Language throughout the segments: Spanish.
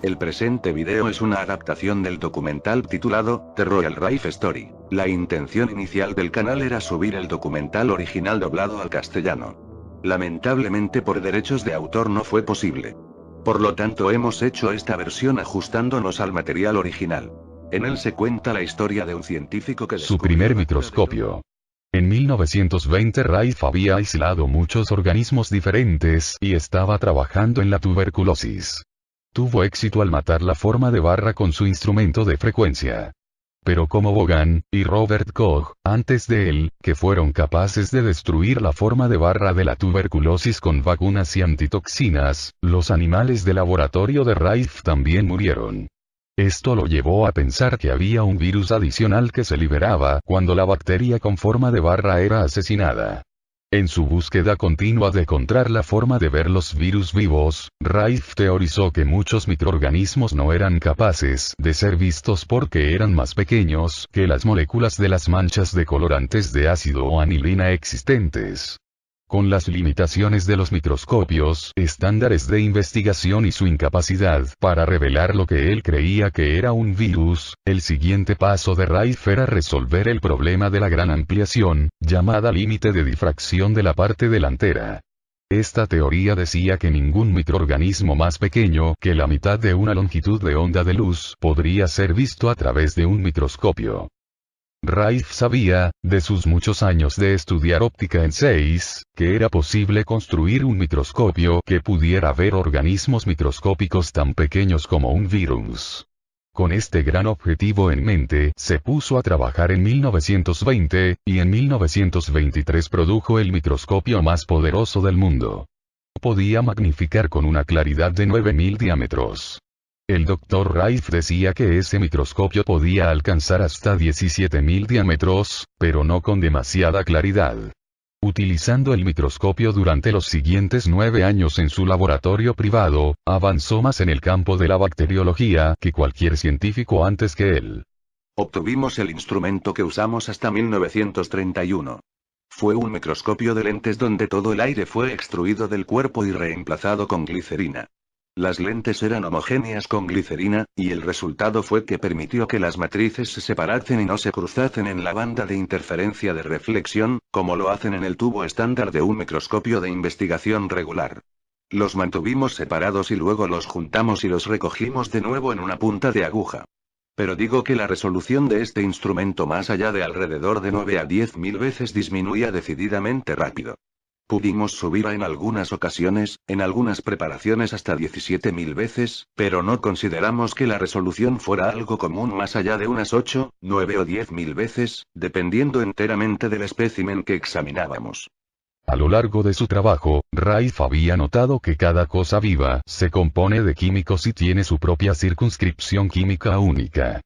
El presente video es una adaptación del documental titulado The Royal Rife Story. La intención inicial del canal era subir el documental original doblado al castellano. Lamentablemente por derechos de autor no fue posible. Por lo tanto hemos hecho esta versión ajustándonos al material original. En él se cuenta la historia de un científico que Su primer microscopio. En 1920 Rife había aislado muchos organismos diferentes y estaba trabajando en la tuberculosis. Tuvo éxito al matar la forma de barra con su instrumento de frecuencia. Pero como Vaughan y Robert Koch, antes de él, que fueron capaces de destruir la forma de barra de la tuberculosis con vacunas y antitoxinas, los animales de laboratorio de Rife también murieron. Esto lo llevó a pensar que había un virus adicional que se liberaba cuando la bacteria con forma de barra era asesinada. En su búsqueda continua de encontrar la forma de ver los virus vivos, Rife teorizó que muchos microorganismos no eran capaces de ser vistos porque eran más pequeños que las moléculas de las manchas de colorantes de ácido o anilina existentes. Con las limitaciones de los microscopios estándares de investigación y su incapacidad para revelar lo que él creía que era un virus, el siguiente paso de Rife era resolver el problema de la gran ampliación, llamada límite de difracción de la parte delantera. Esta teoría decía que ningún microorganismo más pequeño que la mitad de una longitud de onda de luz podría ser visto a través de un microscopio. Rife sabía, de sus muchos años de estudiar óptica en SEIS, que era posible construir un microscopio que pudiera ver organismos microscópicos tan pequeños como un virus. Con este gran objetivo en mente, se puso a trabajar en 1920, y en 1923 produjo el microscopio más poderoso del mundo. Podía magnificar con una claridad de 9000 diámetros. El Dr. Rife decía que ese microscopio podía alcanzar hasta 17.000 diámetros, pero no con demasiada claridad. Utilizando el microscopio durante los siguientes 9 años en su laboratorio privado, avanzó más en el campo de la bacteriología que cualquier científico antes que él. Obtuvimos el instrumento que usamos hasta 1931. Fue un microscopio de lentes donde todo el aire fue extruido del cuerpo y reemplazado con glicerina. Las lentes eran homogéneas con glicerina, y el resultado fue que permitió que las matrices se separasen y no se cruzasen en la banda de interferencia de reflexión, como lo hacen en el tubo estándar de un microscopio de investigación regular. Los mantuvimos separados y luego los juntamos y los recogimos de nuevo en una punta de aguja. Pero digo que la resolución de este instrumento más allá de alrededor de 9 a 10.000 veces disminuía decididamente rápido. Pudimos subir en algunas ocasiones, en algunas preparaciones hasta 17.000 veces, pero no consideramos que la resolución fuera algo común más allá de unas 8, 9 o 10.000 veces, dependiendo enteramente del espécimen que examinábamos. A lo largo de su trabajo, Rife había notado que cada cosa viva se compone de químicos y tiene su propia circunscripción química única.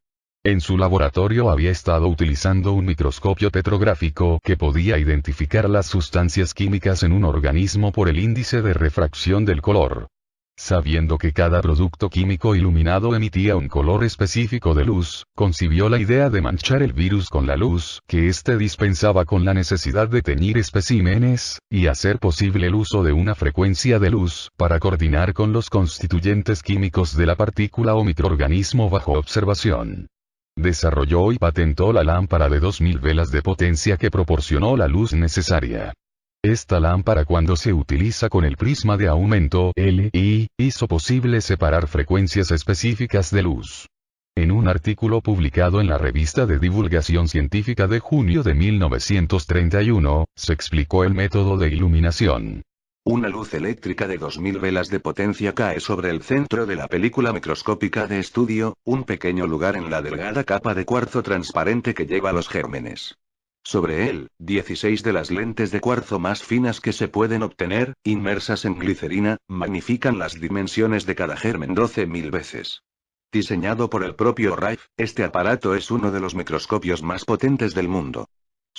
En su laboratorio había estado utilizando un microscopio petrográfico que podía identificar las sustancias químicas en un organismo por el índice de refracción del color. Sabiendo que cada producto químico iluminado emitía un color específico de luz, concibió la idea de manchar el virus con la luz que éste dispensaba con la necesidad de teñir especímenes, y hacer posible el uso de una frecuencia de luz para coordinar con los constituyentes químicos de la partícula o microorganismo bajo observación. Desarrolló y patentó la lámpara de 2000 velas de potencia que proporcionó la luz necesaria. Esta lámpara, cuando se utiliza con el prisma de aumento LI, hizo posible separar frecuencias específicas de luz. En un artículo publicado en la Revista de Divulgación Científica de junio de 1931, se explicó el método de iluminación. Una luz eléctrica de 2000 velas de potencia cae sobre el centro de la película microscópica de estudio, un pequeño lugar en la delgada capa de cuarzo transparente que lleva los gérmenes. Sobre él, 16 de las lentes de cuarzo más finas que se pueden obtener, inmersas en glicerina, magnifican las dimensiones de cada germen 12.000 veces. Diseñado por el propio Rife, este aparato es uno de los microscopios más potentes del mundo.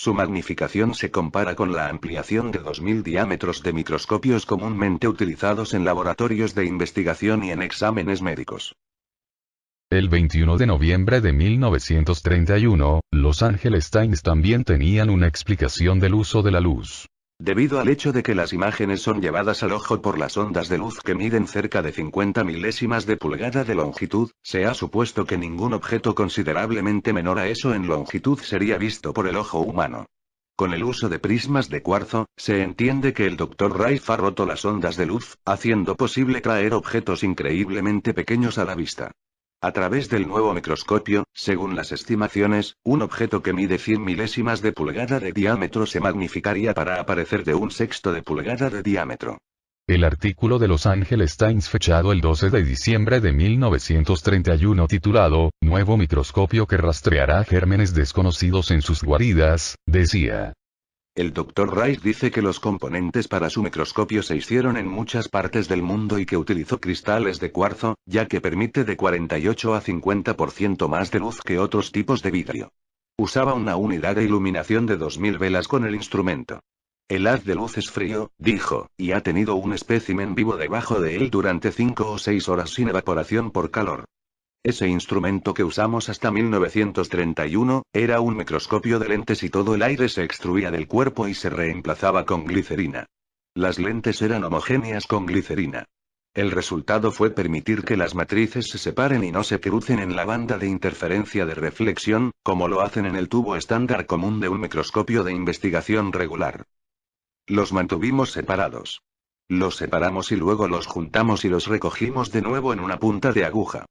Su magnificación se compara con la ampliación de 2000 diámetros de microscopios comúnmente utilizados en laboratorios de investigación y en exámenes médicos. El 21 de noviembre de 1931, los Angeles Times también tenían una explicación del uso de la luz. Debido al hecho de que las imágenes son llevadas al ojo por las ondas de luz que miden cerca de 50 milésimas de pulgada de longitud, se ha supuesto que ningún objeto considerablemente menor a eso en longitud sería visto por el ojo humano. Con el uso de prismas de cuarzo, se entiende que el Dr. Rife ha roto las ondas de luz, haciendo posible traer objetos increíblemente pequeños a la vista. A través del nuevo microscopio, según las estimaciones, un objeto que mide 100 milésimas de pulgada de diámetro se magnificaría para aparecer de 1/6 de pulgada de diámetro. El artículo de Los Angeles Times fechado el 12 de diciembre de 1931 titulado, Nuevo microscopio que rastreará gérmenes desconocidos en sus guaridas, decía. El Dr. Rice dice que los componentes para su microscopio se hicieron en muchas partes del mundo y que utilizó cristales de cuarzo, ya que permite de 48 a 50% más de luz que otros tipos de vidrio. Usaba una unidad de iluminación de 2000 velas con el instrumento. El haz de luz es frío, dijo, y ha tenido un espécimen vivo debajo de él durante 5 o 6 horas sin evaporación por calor. Ese instrumento que usamos hasta 1931, era un microscopio de lentes y todo el aire se extruía del cuerpo y se reemplazaba con glicerina. Las lentes eran homogéneas con glicerina. El resultado fue permitir que las matrices se separen y no se crucen en la banda de interferencia de reflexión, como lo hacen en el tubo estándar común de un microscopio de investigación regular. Los mantuvimos separados. Los separamos y luego los juntamos y los recogimos de nuevo en una punta de aguja.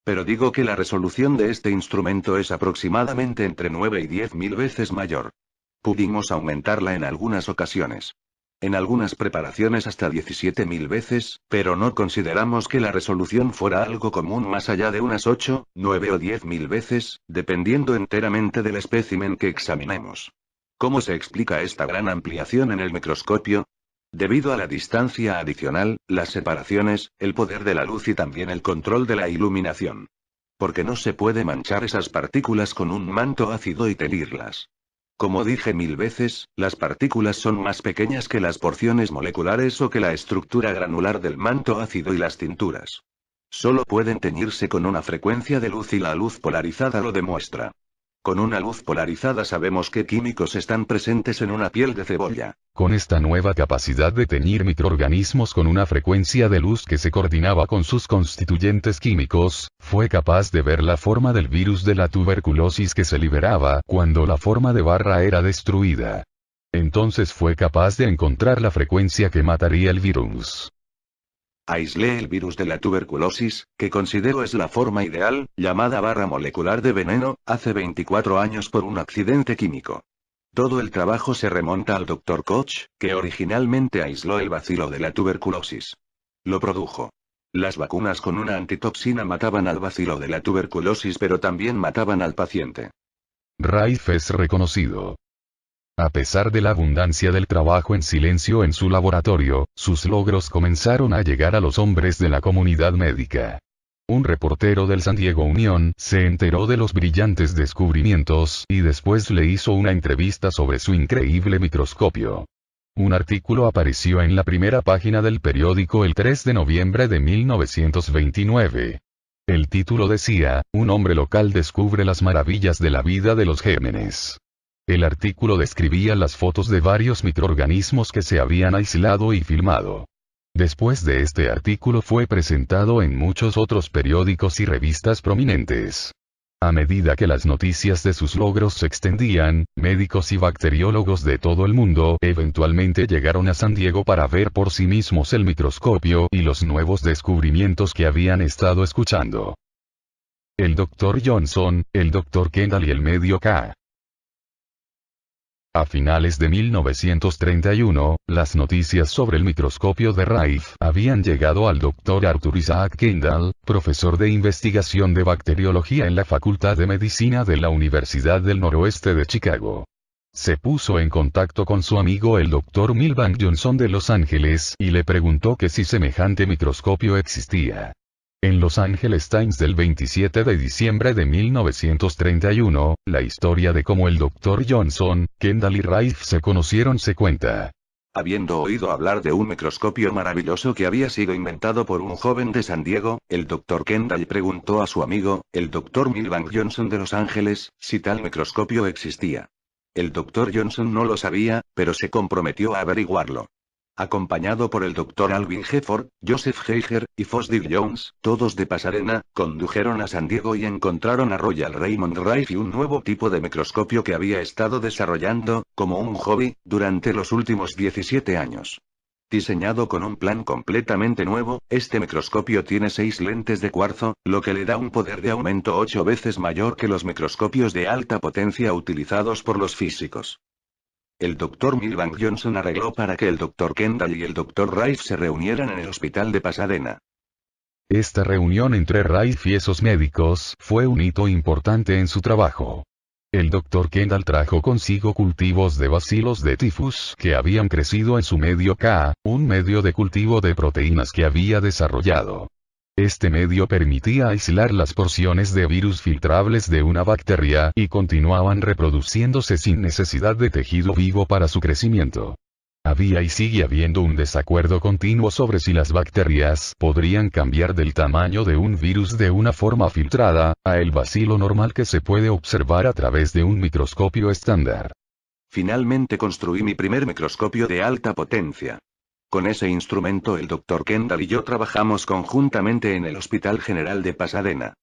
Pero digo que la resolución de este instrumento es aproximadamente entre 9 y 10.000 veces mayor. Pudimos aumentarla en algunas ocasiones. En algunas preparaciones hasta 17.000 veces, pero no consideramos que la resolución fuera algo común más allá de unas 8, 9 o 10.000 veces, dependiendo enteramente del espécimen que examinemos. ¿Cómo se explica esta gran ampliación en el microscopio? Debido a la distancia adicional, las separaciones, el poder de la luz y también el control de la iluminación. Porque no se puede manchar esas partículas con un manto ácido y teñirlas. Como dije 1000 veces, las partículas son más pequeñas que las porciones moleculares o que la estructura granular del manto ácido y las tinturas. Solo pueden teñirse con una frecuencia de luz y la luz polarizada lo demuestra. Con una luz polarizada sabemos qué químicos están presentes en una piel de cebolla. Con esta nueva capacidad de teñir microorganismos con una frecuencia de luz que se coordinaba con sus constituyentes químicos, fue capaz de ver la forma del virus de la tuberculosis que se liberaba cuando la forma de barra era destruida. Entonces fue capaz de encontrar la frecuencia que mataría el virus. Aislé el virus de la tuberculosis, que considero es la forma ideal, llamada barra molecular de veneno, hace 24 años por un accidente químico. Todo el trabajo se remonta al Dr. Koch, que originalmente aisló el bacilo de la tuberculosis. Lo produjo. Las vacunas con una antitoxina mataban al bacilo de la tuberculosis pero también mataban al paciente. Rife es reconocido. A pesar de la abundancia del trabajo en silencio en su laboratorio, sus logros comenzaron a llegar a los hombres de la comunidad médica. Un reportero del San Diego Union se enteró de los brillantes descubrimientos y después le hizo una entrevista sobre su increíble microscopio. Un artículo apareció en la primera página del periódico el 3 de noviembre de 1929. El título decía, un hombre local descubre las maravillas de la vida de los gérmenes. El artículo describía las fotos de varios microorganismos que se habían aislado y filmado. Después de este artículo fue presentado en muchos otros periódicos y revistas prominentes. A medida que las noticias de sus logros se extendían, médicos y bacteriólogos de todo el mundo eventualmente llegaron a San Diego para ver por sí mismos el microscopio y los nuevos descubrimientos que habían estado escuchando. El Dr. Johnson, el Dr. Kendall y el medio K. A finales de 1931, las noticias sobre el microscopio de Rife habían llegado al Dr. Arthur Isaac Kendall, profesor de investigación de bacteriología en la Facultad de Medicina de la Universidad del Noroeste de Chicago. Se puso en contacto con su amigo el Dr. Milbank Johnson de Los Ángeles y le preguntó que si semejante microscopio existía. En Los Angeles Times del 27 de diciembre de 1931, la historia de cómo el Dr. Johnson, Kendall y Rife se conocieron se cuenta. Habiendo oído hablar de un microscopio maravilloso que había sido inventado por un joven de San Diego, el Dr. Kendall preguntó a su amigo, el Dr. Milbank Johnson de Los Ángeles, si tal microscopio existía. El Dr. Johnson no lo sabía, pero se comprometió a averiguarlo. Acompañado por el Dr. Alvin Hefford, Joseph Heiger, y Fosdick Jones, todos de Pasadena, condujeron a San Diego y encontraron a Royal Raymond Rife y un nuevo tipo de microscopio que había estado desarrollando, como un hobby, durante los últimos 17 años. Diseñado con un plan completamente nuevo, este microscopio tiene 6 lentes de cuarzo, lo que le da un poder de aumento 8 veces mayor que los microscopios de alta potencia utilizados por los físicos. El Dr. Milbank Johnson arregló para que el Dr. Kendall y el Dr. Rife se reunieran en el hospital de Pasadena. Esta reunión entre Rife y esos médicos fue un hito importante en su trabajo. El Dr. Kendall trajo consigo cultivos de bacilos de tifus que habían crecido en su medio K, un medio de cultivo de proteínas que había desarrollado. Este medio permitía aislar las porciones de virus filtrables de una bacteria y continuaban reproduciéndose sin necesidad de tejido vivo para su crecimiento. Había y sigue habiendo un desacuerdo continuo sobre si las bacterias podrían cambiar del tamaño de un virus de una forma filtrada, a el bacilo normal que se puede observar a través de un microscopio estándar. Finalmente construí mi primer microscopio de alta potencia. Con ese instrumento el Dr. Kendall y yo trabajamos conjuntamente en el Hospital General de Pasadena.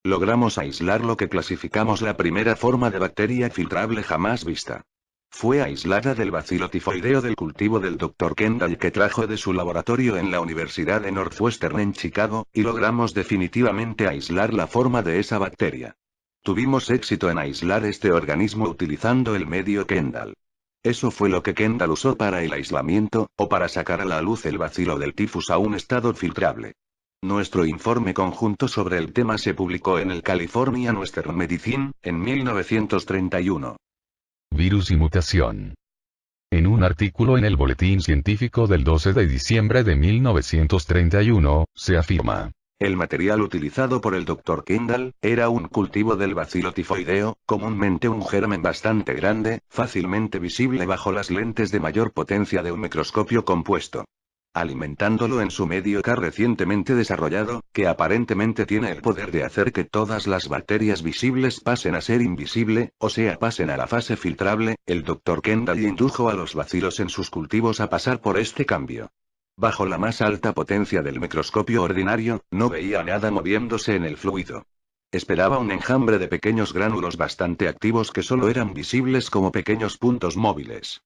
Logramos aislar lo que clasificamos la primera forma de bacteria filtrable jamás vista. Fue aislada del bacilo tifoideo del cultivo del Dr. Kendall que trajo de su laboratorio en la Universidad de Northwestern en Chicago, y logramos definitivamente aislar la forma de esa bacteria. Tuvimos éxito en aislar este organismo utilizando el medio Kendall. Eso fue lo que Kendall usó para el aislamiento, o para sacar a la luz el bacilo del tifus a un estado filtrable. Nuestro informe conjunto sobre el tema se publicó en el California Western Medicine, en 1931. Virus y mutación. En un artículo en el Boletín Científico del 12 de diciembre de 1931, se afirma: el material utilizado por el Dr. Kendall era un cultivo del bacilo tifoideo, comúnmente un germen bastante grande, fácilmente visible bajo las lentes de mayor potencia de un microscopio compuesto. Alimentándolo en su medio K recientemente desarrollado, que aparentemente tiene el poder de hacer que todas las bacterias visibles pasen a ser invisible, o sea pasen a la fase filtrable, el Dr. Kendall indujo a los bacilos en sus cultivos a pasar por este cambio. Bajo la más alta potencia del microscopio ordinario, no veía nada moviéndose en el fluido. Esperaba un enjambre de pequeños gránulos bastante activos que solo eran visibles como pequeños puntos móviles.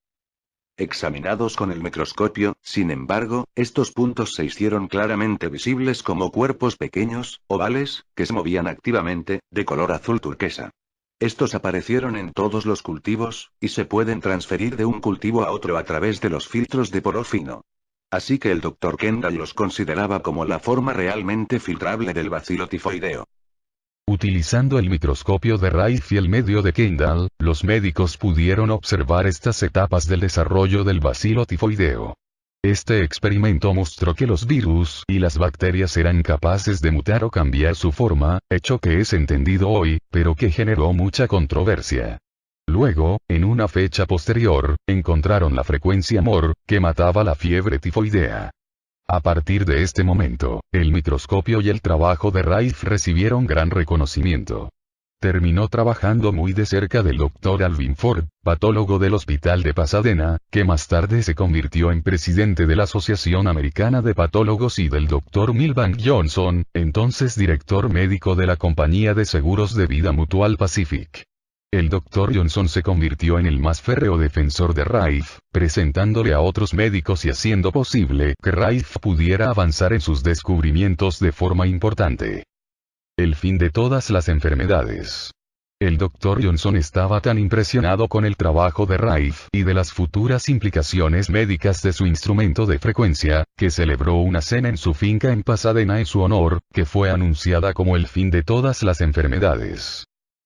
Examinados con el microscopio, sin embargo, estos puntos se hicieron claramente visibles como cuerpos pequeños, ovales, que se movían activamente, de color azul turquesa. Estos aparecieron en todos los cultivos, y se pueden transferir de un cultivo a otro a través de los filtros de poro fino. Así que el Dr. Kendall los consideraba como la forma realmente filtrable del bacilo tifoideo. Utilizando el microscopio de Rife y el medio de Kendall, los médicos pudieron observar estas etapas del desarrollo del bacilo tifoideo. Este experimento mostró que los virus y las bacterias eran capaces de mutar o cambiar su forma, hecho que es entendido hoy, pero que generó mucha controversia. Luego, en una fecha posterior, encontraron la frecuencia MOR, que mataba la fiebre tifoidea. A partir de este momento, el microscopio y el trabajo de Rife recibieron gran reconocimiento. Terminó trabajando muy de cerca del Dr. Alvin Ford, patólogo del Hospital de Pasadena, que más tarde se convirtió en presidente de la Asociación Americana de Patólogos, y del Dr. Milbank Johnson, entonces director médico de la compañía de seguros de vida Mutual Pacific. El Dr. Johnson se convirtió en el más férreo defensor de Rife, presentándole a otros médicos y haciendo posible que Rife pudiera avanzar en sus descubrimientos de forma importante. El fin de todas las enfermedades. El Dr. Johnson estaba tan impresionado con el trabajo de Rife y de las futuras implicaciones médicas de su instrumento de frecuencia, que celebró una cena en su finca en Pasadena en su honor, que fue anunciada como el fin de todas las enfermedades.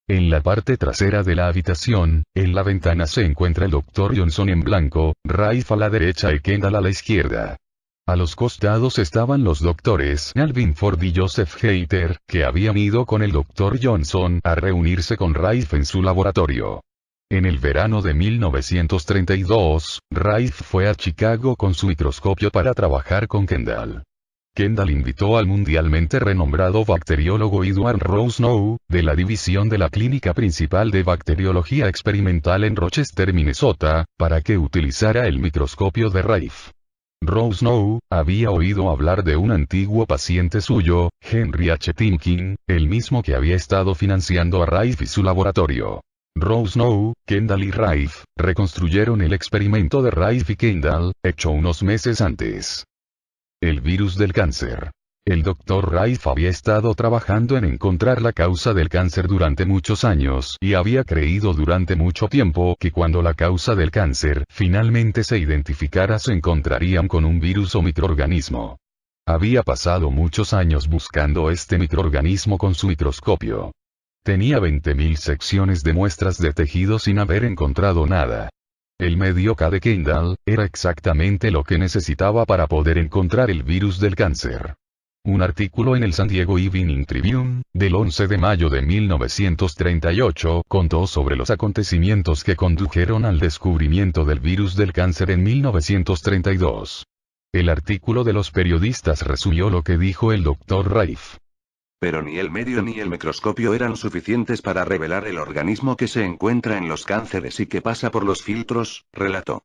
En la parte trasera de la habitación, en la ventana se encuentra el Dr. Johnson en blanco, Rife a la derecha y Kendall a la izquierda. A los costados estaban los doctores Alvin Ford y Joseph Heiger, que habían ido con el Dr. Johnson a reunirse con Rife en su laboratorio. En el verano de 1932, Rife fue a Chicago con su microscopio para trabajar con Kendall. Kendall invitó al mundialmente renombrado bacteriólogo Edward Rousseau, de la división de la Clínica Principal de Bacteriología Experimental en Rochester, Minnesota, para que utilizara el microscopio de Rife. Rousseau había oído hablar de un antiguo paciente suyo, Henry H. Timken, el mismo que había estado financiando a Rife y su laboratorio. Rousseau, Kendall y Rife reconstruyeron el experimento de Rife y Kendall, hecho unos meses antes. El virus del cáncer. El Dr. Rife había estado trabajando en encontrar la causa del cáncer durante muchos años y había creído durante mucho tiempo que cuando la causa del cáncer finalmente se identificara se encontrarían con un virus o microorganismo. Había pasado muchos años buscando este microorganismo con su microscopio. Tenía 20.000 secciones de muestras de tejido sin haber encontrado nada. El medio K de Kendall era exactamente lo que necesitaba para poder encontrar el virus del cáncer. Un artículo en el San Diego Evening Tribune, del 11 de mayo de 1938, contó sobre los acontecimientos que condujeron al descubrimiento del virus del cáncer en 1932. El artículo de los periodistas resumió lo que dijo el Dr. Rife. Pero ni el medio ni el microscopio eran suficientes para revelar el organismo que se encuentra en los cánceres y que pasa por los filtros, relató.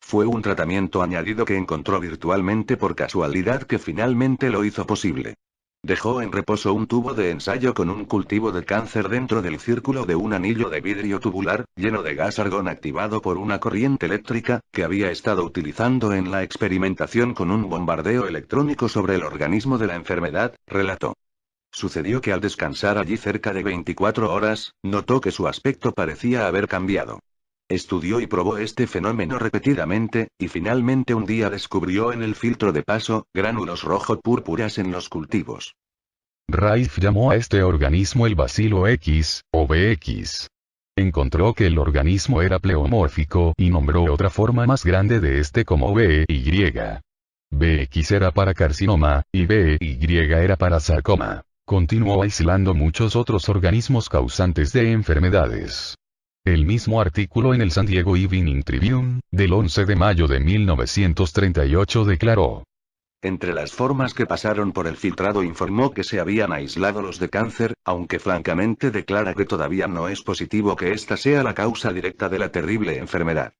Fue un tratamiento añadido que encontró virtualmente por casualidad que finalmente lo hizo posible. Dejó en reposo un tubo de ensayo con un cultivo de cáncer dentro del círculo de un anillo de vidrio tubular, lleno de gas argón activado por una corriente eléctrica, que había estado utilizando en la experimentación con un bombardeo electrónico sobre el organismo de la enfermedad, relató. Sucedió que al descansar allí cerca de 24 horas, notó que su aspecto parecía haber cambiado. Estudió y probó este fenómeno repetidamente, y finalmente un día descubrió en el filtro de paso, gránulos rojo-púrpuras en los cultivos. Rife llamó a este organismo el bacilo X, o BX. Encontró que el organismo era pleomórfico y nombró otra forma más grande de este como BY. BX era para carcinoma, y BY era para sarcoma. Continuó aislando muchos otros organismos causantes de enfermedades. El mismo artículo en el San Diego Evening Tribune, del 11 de mayo de 1938 declaró. Entre las formas que pasaron por el filtrado informó que se habían aislado los de cáncer, aunque francamente declara que todavía no es positivo que esta sea la causa directa de la terrible enfermedad.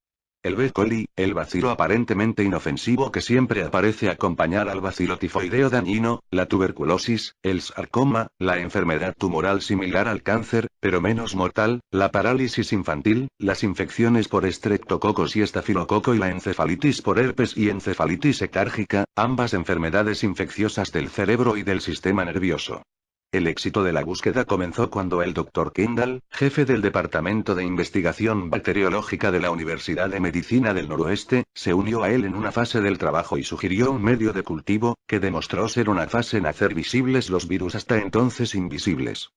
El B. coli, el bacilo aparentemente inofensivo que siempre aparece acompañar al bacilo tifoideo dañino, la tuberculosis, el sarcoma, la enfermedad tumoral similar al cáncer, pero menos mortal, la parálisis infantil, las infecciones por estreptococos y estafilococo y la encefalitis por herpes y encefalitis ecárgica, ambas enfermedades infecciosas del cerebro y del sistema nervioso. El éxito de la búsqueda comenzó cuando el Dr. Kendall, jefe del Departamento de Investigación Bacteriológica de la Universidad de Medicina del Noroeste, se unió a él en una fase del trabajo y sugirió un medio de cultivo, que demostró ser una fase en hacer visibles los virus hasta entonces invisibles.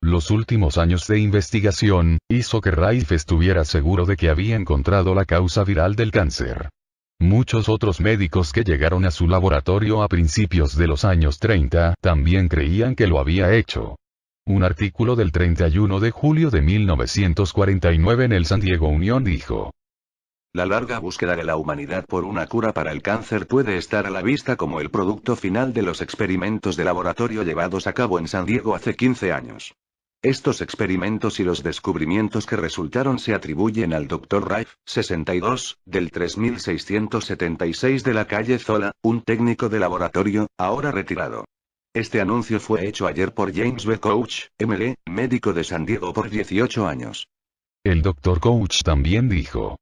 Los últimos años de investigación hizo que Rife estuviera seguro de que había encontrado la causa viral del cáncer. Muchos otros médicos que llegaron a su laboratorio a principios de los años 30 también creían que lo había hecho. Un artículo del 31 de julio de 1949 en el San Diego Union dijo: La larga búsqueda de la humanidad por una cura para el cáncer puede estar a la vista como el producto final de los experimentos de laboratorio llevados a cabo en San Diego hace 15 años. Estos experimentos y los descubrimientos que resultaron se atribuyen al Dr. Rife, 62, del 3676 de la calle Zola, un técnico de laboratorio, ahora retirado. Este anuncio fue hecho ayer por James B. Couch, ML, médico de San Diego por 18 años. El Dr. Couch también dijo.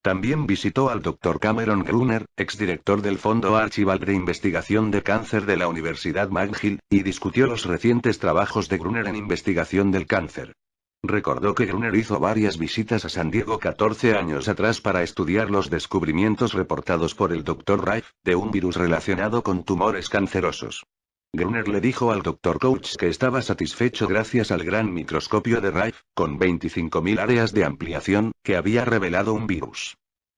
También visitó al Dr. Cameron Gruner, exdirector del Fondo Archival de Investigación de Cáncer de la Universidad McGill, y discutió los recientes trabajos de Gruner en investigación del cáncer. Recordó que Gruner hizo varias visitas a San Diego 14 años atrás para estudiar los descubrimientos reportados por el Dr. Rife, de un virus relacionado con tumores cancerosos. Gruner le dijo al Dr. Couch que estaba satisfecho gracias al gran microscopio de Rife, con 25.000 áreas de ampliación, que había revelado un virus.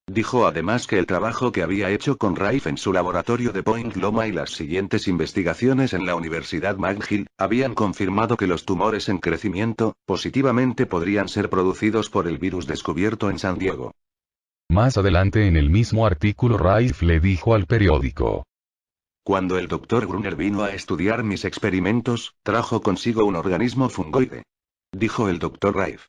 Dijo además que el trabajo que había hecho con Rife en su laboratorio de Point Loma y las siguientes investigaciones en la Universidad McGill, habían confirmado que los tumores en crecimiento, positivamente podrían ser producidos por el virus descubierto en San Diego. Más adelante en el mismo artículo Rife le dijo al periódico: Cuando el Dr. Brunner vino a estudiar mis experimentos, trajo consigo un organismo fungoide. Dijo el Dr. Rife.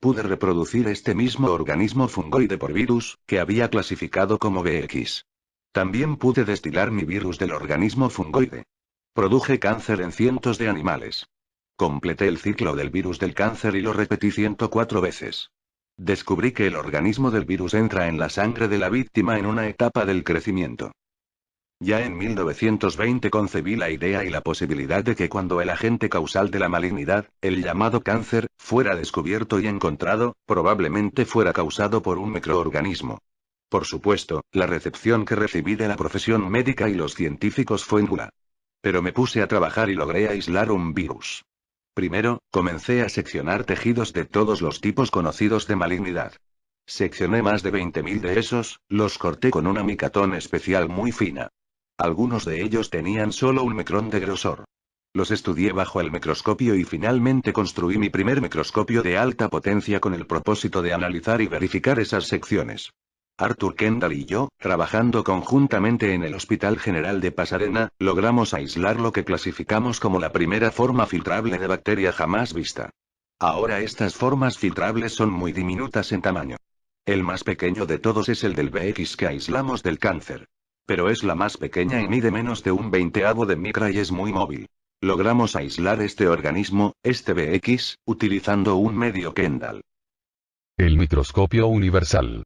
Pude reproducir este mismo organismo fungoide por virus, que había clasificado como BX. También pude destilar mi virus del organismo fungoide. Produje cáncer en cientos de animales. Completé el ciclo del virus del cáncer y lo repetí 104 veces. Descubrí que el organismo del virus entra en la sangre de la víctima en una etapa del crecimiento. Ya en 1920 concebí la idea y la posibilidad de que cuando el agente causal de la malignidad, el llamado cáncer, fuera descubierto y encontrado, probablemente fuera causado por un microorganismo. Por supuesto, la recepción que recibí de la profesión médica y los científicos fue nula. Pero me puse a trabajar y logré aislar un virus. Primero, comencé a seccionar tejidos de todos los tipos conocidos de malignidad. Seccioné más de 20.000 de esos, los corté con una micatón especial muy fina. Algunos de ellos tenían solo un micrón de grosor. Los estudié bajo el microscopio y finalmente construí mi primer microscopio de alta potencia con el propósito de analizar y verificar esas secciones. Arthur Kendall y yo, trabajando conjuntamente en el Hospital General de Pasadena, logramos aislar lo que clasificamos como la primera forma filtrable de bacteria jamás vista. Ahora estas formas filtrables son muy diminutas en tamaño. El más pequeño de todos es el del BX que aislamos del cáncer. Pero es la más pequeña y mide menos de un veinteavo de micra y es muy móvil. Logramos aislar este organismo, este BX, utilizando un medio Kendall. El microscopio universal.